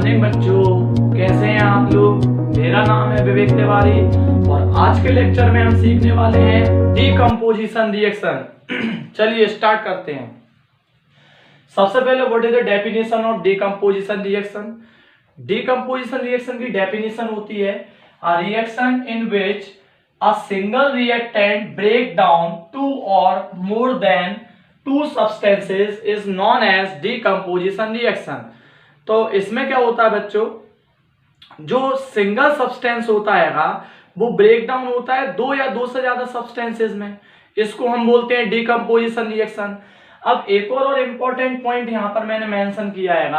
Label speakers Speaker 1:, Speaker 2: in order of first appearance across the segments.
Speaker 1: Morning बच्चों, कैसे हैं आप लोग। मेरा नाम है विवेक तिवारी और आज के लेक्चर में हम सीखने वाले हैं डीकम्पोजिशन रिएक्शन। चलिए स्टार्ट करते हैं। सबसे पहले what is the definition of decomposition reaction. Decomposition reaction की डेफिनेशन होती है a reaction in which a single reactant break down two or more than two substances is known as decomposition reaction. तो इसमें क्या होता है बच्चों, जो सिंगल सब्सटेंस होता है वो ब्रेक डाउन होता है दो या दो से ज्यादा सब्सटेंसेस में, इसको हम बोलते हैं डीकम्पोजिशन रिएक्शन। अब एक और इंपॉर्टेंट पॉइंट यहां पर मैंने मेंशन किया है,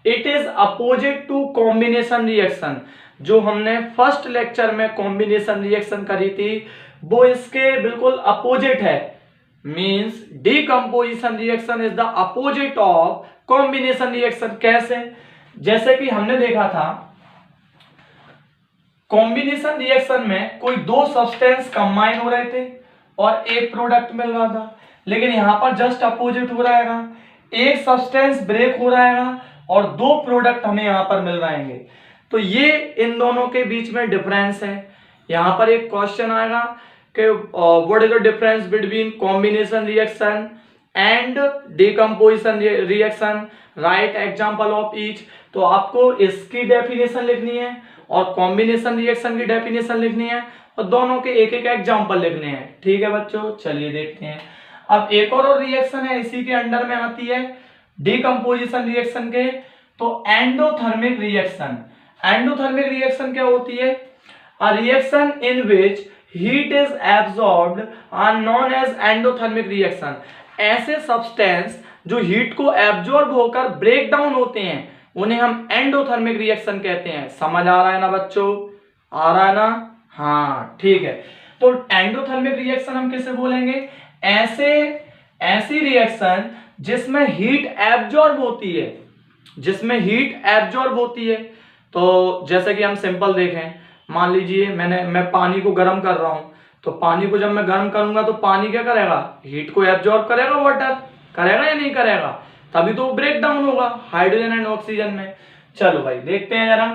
Speaker 1: it is opposite to combination reaction. जो हमने फर्स्ट लेक्चर में कॉम्बिनेशन रिएक्शन करी थी वो इसके बिल्कुल अपोजिट है। Means decomposition reaction is the opposite of combination reaction. कैसे? जैसे कि हमने देखा था कॉम्बिनेशन रिएक्शन में कोई दो सब्सटेंस कंबाइन हो रहे थे और एक प्रोडक्ट मिल रहा था, लेकिन यहां पर जस्ट अपोजिट हो रहा है, एक सब्सटेंस ब्रेक हो रहा है और दो प्रोडक्ट हमें यहां पर मिल रहे हैं। तो ये इन दोनों के बीच में डिफरेंस है। यहां पर एक क्वेश्चन आएगा कि what is the difference between combination reaction and decomposition reaction, right example of each. तो आपको इसकी डेफिनेशन लिखनी है और कॉम्बिनेशन रिएक्शन की डेफिनेशन लिखनी है और दोनों के एक एक एग्जांपल लिखने हैं। ठीक है बच्चों, चलिए देखते हैं। अब एक और रिएक्शन है, इसी के अंडर में आती है डीकम्पोजिशन रिएक्शन के, तो एंडोथर्मिक रिएक्शन। एंडोथर्मिक रिएक्शन क्या होती है? A reaction in which heat is absorbed are known as endothermic reaction. ऐसे सब्सटेंस जो हीट को एब्जॉर्ब होकर ब्रेक डाउन होते हैं उन्हें हम एंडोथर्मिक रिएक्शन कहते हैं। समझ आ रहा है ना बच्चों? आ रहा है ना? हाँ ठीक है। तो एंडोथर्मिक रिएक्शन हम किसे बोलेंगे? ऐसी रिएक्शन जिसमें हीट एब्जॉर्ब होती है, जिसमें हीट एब्जॉर्ब होती है। तो जैसे कि हम सिंपल देखें, मान लीजिए मैं पानी को गर्म कर रहा हूं, तो पानी को जब मैं गर्म करूंगा तो पानी क्या करेगा? हीट को एब्जॉर्ब करेगा, वाटर करेगा या नहीं करेगा? तभी तो ब्रेक डाउन होगा हाइड्रोजन एंड ऑक्सीजन में। चलो भाई देखते हैं जरा।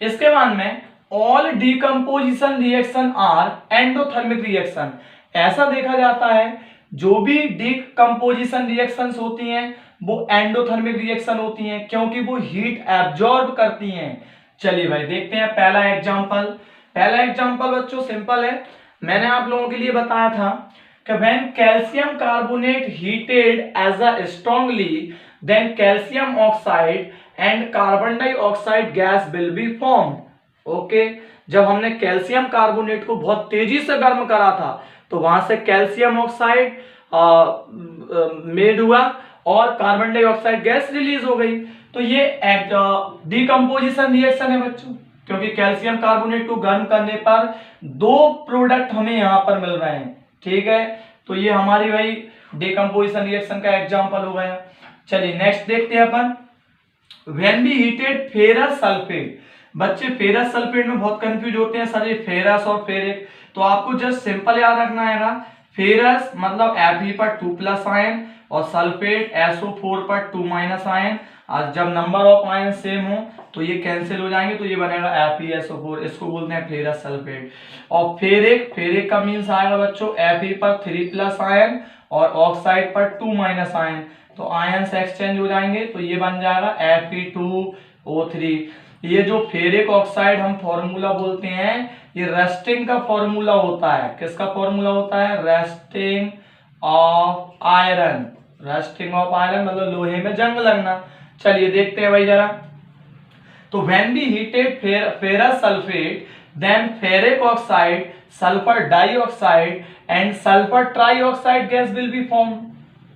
Speaker 1: इसके बाद में all decomposition reaction are endothermic reaction. ऐसा देखा जाता है जो भी डीकम्पोजिशन रिएक्शंस होती हैं वो एंडोथर्मिक रिएक्शन होती हैं, क्योंकि वो हीट एब्जॉर्ब करती हैं। चलिए भाई देखते हैं पहला एग्जांपल। पहला एग्जांपल बच्चों सिंपल है, मैंने आप लोगों के लिए बताया था कि when calcium carbonate heated as a strongly then calcium oxide and carbon dioxide gas will be formed. Okay, जब हमने कैल्शियम कार्बोनेट को बहुत तेजी से गर्म करा था तो वहां से कैल्शियम ऑक्साइड मेड हुआ और कार्बन डाइऑक्साइड गैस रिलीज हो गई। तो ये डीकम्पोजिशन रिएक्शन है बच्चों, क्योंकि कैल्शियम कार्बोनेट को गर्म करने पर दो प्रोडक्ट हमें यहां पर मिल रहे हैं। ठीक है, तो ये हमारी भाई डीकम्पोजिशन रिएक्शन का एग्जांपल हो गया। चलिए नेक्स्ट देखते हैं अपन। When we heated ferrous sulphate. बच्चे फेरस सल्फेट में बहुत कंफ्यूज होते हैं, सर ये फेरस और फेरिक। तो आपको जस्ट सिंपल याद रखना है, फेरस मतलब Fe पर 2+ आयन और सल्फेट SO4 पर 2- आयन। आज जब नंबर ऑफ आयन सेम हो तो ये कैंसिल हो जाएंगे, तो ये बनेगा FeSO4, इसको बोलते हैं फेरस सल्फेट। और फेरिक का मीन्स आएगा बच्चों Fe पर 3+ आयन और ऑक्साइड पर 2- आयन, तो आयन से एक्सचेंज हो जाएंगे, तो ये बन जाएगा Fe2O3। ये जो फेरिक ऑक्साइड हम फॉर्मूला बोलते हैं, ये रस्टिंग का फॉर्मूला होता है। किसका फॉर्मूला होता है? Rusting of iron. Rusting of iron मतलब लोहे में जंग लगना। चलिए देखते हैं भाई जरा। तो when we heated ferrous sulphate then ferric oxide, sulphur dioxide and sulphur trioxide gas will be form.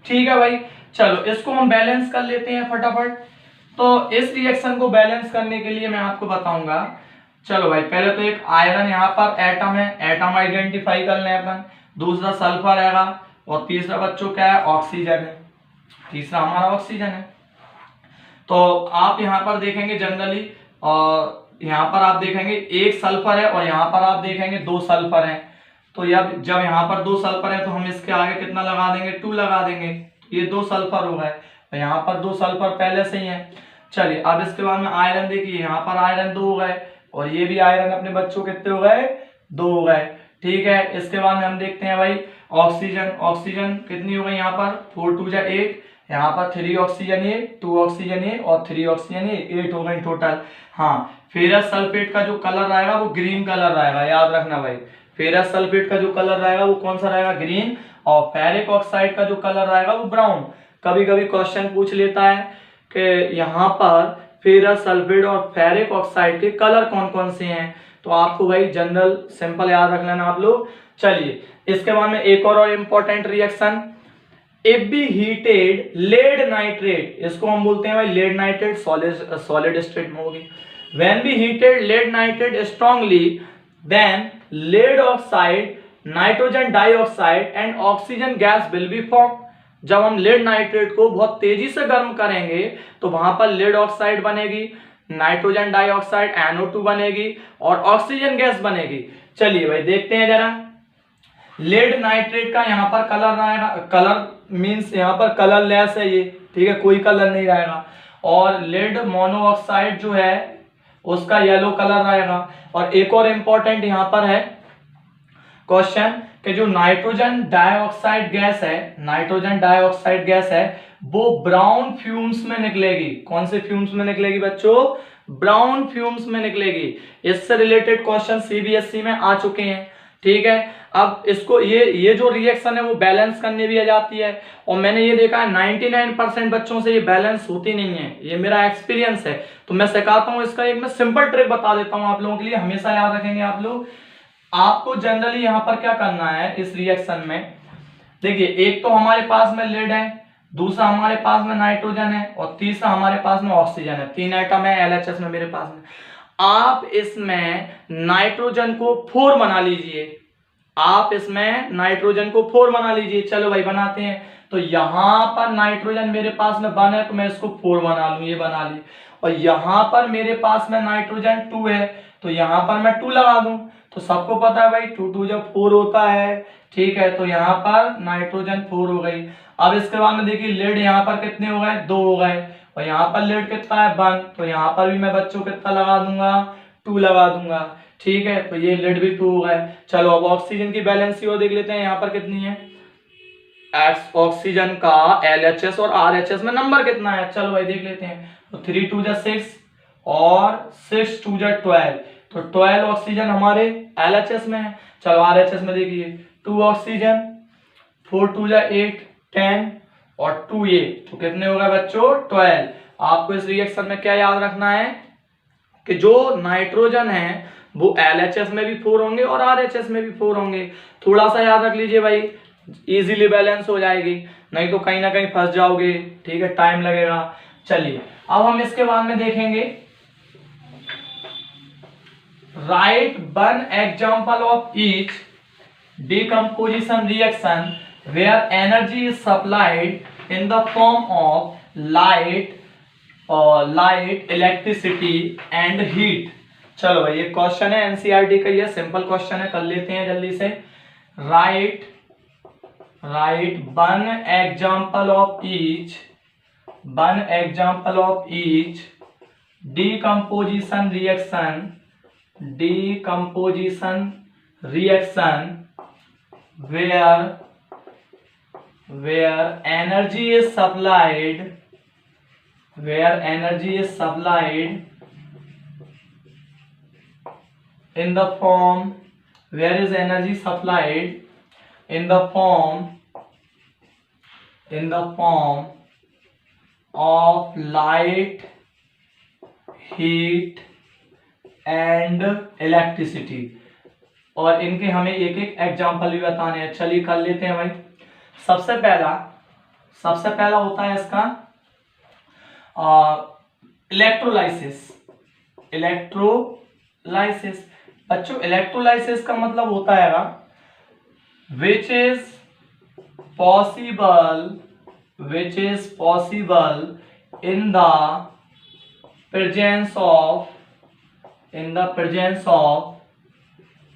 Speaker 1: ठीक है भाई, चलो इसको हम बैलेंस कर लेते हैं फटाफट। तो इस रिएक्शन को बैलेंस करने के लिए मैं आपको बताऊंगा। चलो भाई पहले तो एक आयरन यहाँ पर एटम है, एटम आइडेंटिफाई कर लें अपन। दूसरा सल्फर रहेगा और तीसरा बच्चों क्या है? ऑक्सीजन है। तीसरा हमारा ऑक्सीजन है। तो आप यहाँ पर देखेंगे जनरली, और यहाँ पर आप देखेंगे एक सल्फर है और यहाँ पर आप देखेंगे दो सल्फर है। तो जब यहाँ पर दो सल्फर है तो हम इसके आगे कितना लगा देंगे? 2 लगा देंगे। ये दो सल्फर हो गए, यहाँ पर दो सल्फर पहले से ही है। चलिए अब इसके बाद में आयरन देखिए, यहाँ पर आयरन 2 हो गए और ये भी आयरन अपने बच्चों कितने हो गए, 2 हो गए। ठीक है, इसके बाद में हम देखते हैं भाई ऑक्सीजन, ऑक्सीजन कितनी हो गई यहाँ पर 4 2 जा 8, यहाँ पर 3 ऑक्सीजन ये, 2 ऑक्सीजन ये और 3 ऑक्सीजन ये, 8 हो गई टोटल। हाँ, फेरस सल्फेट का जो कलर रहेगा वो ग्रीन कलर रहेगा, याद रखना भाई। फेरस सल्फेट का जो कलर रहेगा वो कौन सा रहेगा, ग्रीन। और फेरिक ऑक्साइड का जो कलर रहेगा वो ब्राउन। कभी कभी क्वेश्चन पूछ लेता है कि यहाँ पर फेरस सल्फेट और फेरिक ऑक्साइड के कलर कौन कौन से हैं, तो आपको भाई जनरल सिंपल याद रख लेना आप लोग। चलिए इसके बाद में एक और important reaction, if we heated lead nitrate, इसको हम बोलते हैं भाई लेड नाइट्रेट, सॉलिड स्टेट में होगी। When we heated lead nitrate strongly then lead oxide, nitrogen dioxide and oxygen gas will be form. जब हम लेड नाइट्रेट को बहुत तेजी से गर्म करेंगे तो वहां पर लेड ऑक्साइड बनेगी, नाइट्रोजन डाइऑक्साइड NO2 बनेगी और ऑक्सीजन गैस बनेगी। चलिए भाई देखते हैं जरा, लेड नाइट्रेट का यहाँ पर कलर रहेगा, कलर मींस यहाँ पर कलरलेस है ये, ठीक है, कोई कलर नहीं रहेगा। और लेड मोनोऑक्साइड जो है उसका येलो कलर रहेगा। और एक और इंपॉर्टेंट यहाँ पर है क्वेश्चन कि जो नाइट्रोजन डाइऑक्साइड गैस है, नाइट्रोजन डाइऑक्साइड गैस है वो ब्राउन फ्यूम्स में निकलेगी। कौन से फ्यूम्स में निकलेगी बच्चों, ब्राउन फ्यूम्स में निकलेगी। इससे रिलेटेड क्वेश्चन CBSE में आ चुके हैं। ठीक है, अब इसको ये जो रिएक्शन है वो बैलेंस करने भी आ जाती है और मैंने ये देखा है 99% बच्चों से ये बैलेंस होती नहीं है, ये मेरा एक्सपीरियंस है। तो मैं सिखाता हूँ इसका एक मैं सिंपल ट्रिक बता देता हूँ आप लोगों के लिए, हमेशा याद रखेंगे आप लोग। आपको जनरली यहाँ पर क्या करना है इस रिएक्शन में, देखिए एक तो हमारे पास में लेड है, दूसरा हमारे पास में नाइट्रोजन है और तीसरा हमारे पास में ऑक्सीजन है। 3 एटम है LHS में मेरे पास में। आप इसमें नाइट्रोजन को 4 बना लीजिए, आप इसमें नाइट्रोजन को 4 बना लीजिए। चलो भाई बनाते हैं। तो यहां पर नाइट्रोजन मेरे पास में 1 है तो मैं इसको 4 बना लूं, ये बना ली। और यहां पर मेरे पास में नाइट्रोजन 2 है तो यहां पर मैं 2 लगा दूं। तो सबको पता है भाई 2 2 जब 4 होता है, ठीक है, तो यहाँ पर नाइट्रोजन 4 हो गई। अब इसके बाद में देखिए लेड यहाँ पर कितने हो गए, 2 हो गए और यहाँ पर लेड कितना है 1, तो यहाँ पर भी मैं बच्चों कितना लगा दूंगा, 2 लगा दूंगा। ठीक है, तो ये लेड भी 2 हो गए। चलो अब ऑक्सीजन की बैलेंस और देख लेते हैं, यहाँ पर कितनी है ऑक्सीजन का LHS और RHS में नंबर कितना है, चलो भाई देख लेते हैं। तो 3 2 6 और 6 2 12, तो 12 ऑक्सीजन हमारे LHS में है। चलो RHS में देखिए 2 ऑक्सीजन, 4 2 8 10 और 2 ये, तो कितने हो गए बच्चों 12। आपको इस रिएक्शन में क्या याद रखना है कि जो नाइट्रोजन है वो LHS में भी 4 होंगे और RHS में भी 4 होंगे। थोड़ा सा याद रख लीजिए भाई, इजीली बैलेंस हो जाएगी, नहीं तो कहीं ना कहीं फंस जाओगे। ठीक है, टाइम लगेगा। चलिए अब हम इसके बाद में देखेंगे, right 1 example of each decomposition reaction where energy is supplied in the form of light, electricity and heat। चलो भाई ये क्वेश्चन है NCERT का, ये सिंपल क्वेश्चन है, कर लेते हैं जल्दी से। Right 1 example of each, 1 example of each decomposition reaction where energy is supplied in the form, where is energy supplied in the form of light, heat and electricity। और इनके हमें एक एक एग्जाम्पल भी बताने हैं। चलिए कर लेते हैं भाई। सबसे पहला होता है इसका इलेक्ट्रोलाइसिस। बच्चों इलेक्ट्रोलाइसिस का मतलब होता है which is possible in the presence of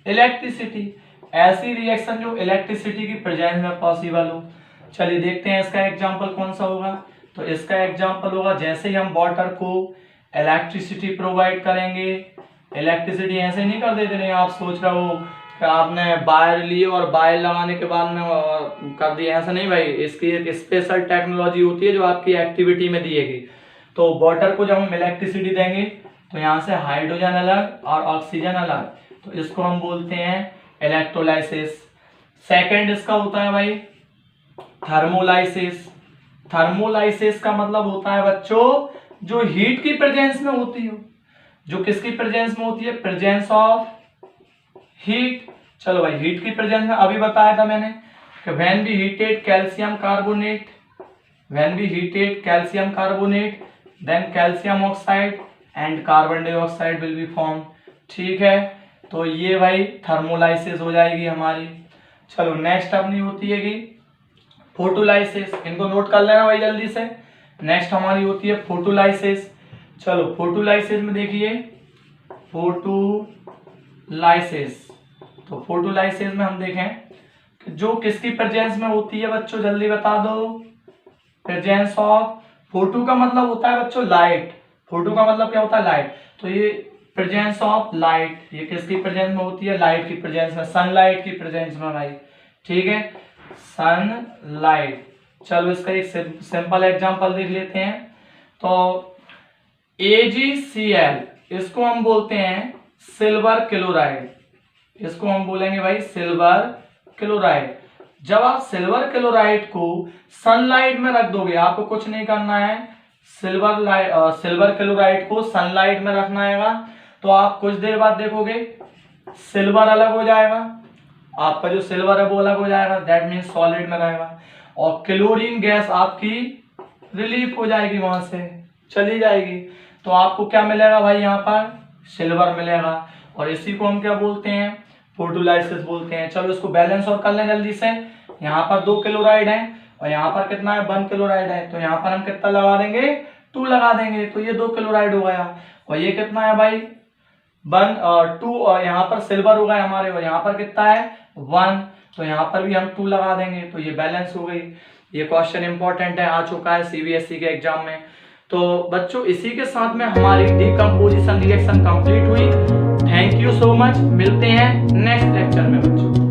Speaker 1: electricity. ऐसी रिएक्शन जो इलेक्ट्रिसिटी की प्रेजेंस में पॉसिबल हो। चलिए देखते हैं इसका एग्जांपल कौन सा होगा। तो इसका एग्जांपल होगा जैसे ही हम वाटर को इलेक्ट्रिसिटी प्रोवाइड करेंगे, इलेक्ट्रिसिटी ऐसे नहीं कर देते, नहीं आप सोच रहे हो कि आपने वायर ली और वायर लगाने के बाद में कर दिया, ऐसा नहीं भाई। इसकी एक स्पेशल टेक्नोलॉजी होती है जो आपकी एक्टिविटी में दिएगी। तो वाटर को जब हम इलेक्ट्रिसिटी देंगे तो यहाँ से हाइड्रोजन अलग और ऑक्सीजन अलग, तो इसको हम बोलते हैं इलेक्ट्रोलाइसिस। सेकेंड इसका होता है भाई थर्मोलाइसिस। थर्मोलाइसिस का मतलब होता है बच्चों जो हीट की प्रेजेंस में होती हो। जो किसकी प्रेजेंस में होती है? Presence of heat. चलो भाई हीट की प्रेजेंस में अभी बताया था मैंने कि when we heated calcium carbonate, when we heated calcium carbonate then calcium oxide and carbon dioxide will be form. ठीक है, तो ये भाई थर्मोलाइसिस हो जाएगी हमारी। चलो नेक्स्ट अपनी होती है कि फोटोलाइसिस। इनको नोट कर लेना भाई जल्दी से। नेक्स्ट हमारी होती है फोटोलाइसिस। चलो फोटोलाइसिस में देखिए फोटोलाइसिस, तो फोटोलाइसिस में हम देखें कि जो किसकी प्रेजेंस में होती है बच्चों, जल्दी बता दो। प्रेजेंस ऑफ, फोटो का मतलब होता है बच्चों लाइट, फोटो का मतलब क्या होता है? लाइट। तो ये प्रेजेंस ऑफ लाइट, ये किसकी प्रेजेंस में होती है? लाइट की प्रेजेंस में, सनलाइट की प्रेजेंस में भाई। ठीक है, सनलाइट। चलो इसका एक सिंपल एग्जांपल देख लेते हैं। तो AgCl इसको हम बोलते हैं सिल्वर क्लोराइड, इसको हम बोलेंगे भाई सिल्वर क्लोराइड। जब आप सिल्वर क्लोराइड को सनलाइट में रख दोगे, आपको कुछ नहीं करना है, सिल्वर क्लोराइड को सनलाइट में रखना है, तो आप कुछ देर बाद देखोगे सिल्वर अलग हो जाएगा, आपका जो सिल्वर है वो अलग हो जाएगा, दैट मीन्स सॉलिड में रहेगा, और क्लोरीन गैस आपकी रिलीफ हो जाएगी, वहां से चली जाएगी। तो आपको क्या मिलेगा भाई? यहाँ पर सिल्वर मिलेगा, और इसी को हम क्या बोलते हैं? फोटोलाइसिस बोलते हैं। चलो इसको बैलेंस और कर लें जल्दी से। यहाँ पर 2 क्लोराइड है और यहाँ पर कितना है? 1 क्लोराइड है, तो यहाँ पर हम कितना लगा देंगे? 2 लगा देंगे, तो ये 2 क्लोराइड हो गया। और ये कितना है भाई? 1 और 2, और यहाँ पर सिल्वर हो गया हमारे, और यहाँ पर कितना है? 1, तो यहाँ पर भी हम 2 लगा देंगे, तो ये बैलेंस हो गई। ये क्वेश्चन इंपॉर्टेंट है, आ चुका है CBSE के एग्जाम में। तो बच्चों इसी के साथ में हमारी डीकंपोजिशन रिएक्शन कंप्लीट हुई। थैंक यू सो मच, मिलते हैं नेक्स्ट लेक्चर में बच्चों।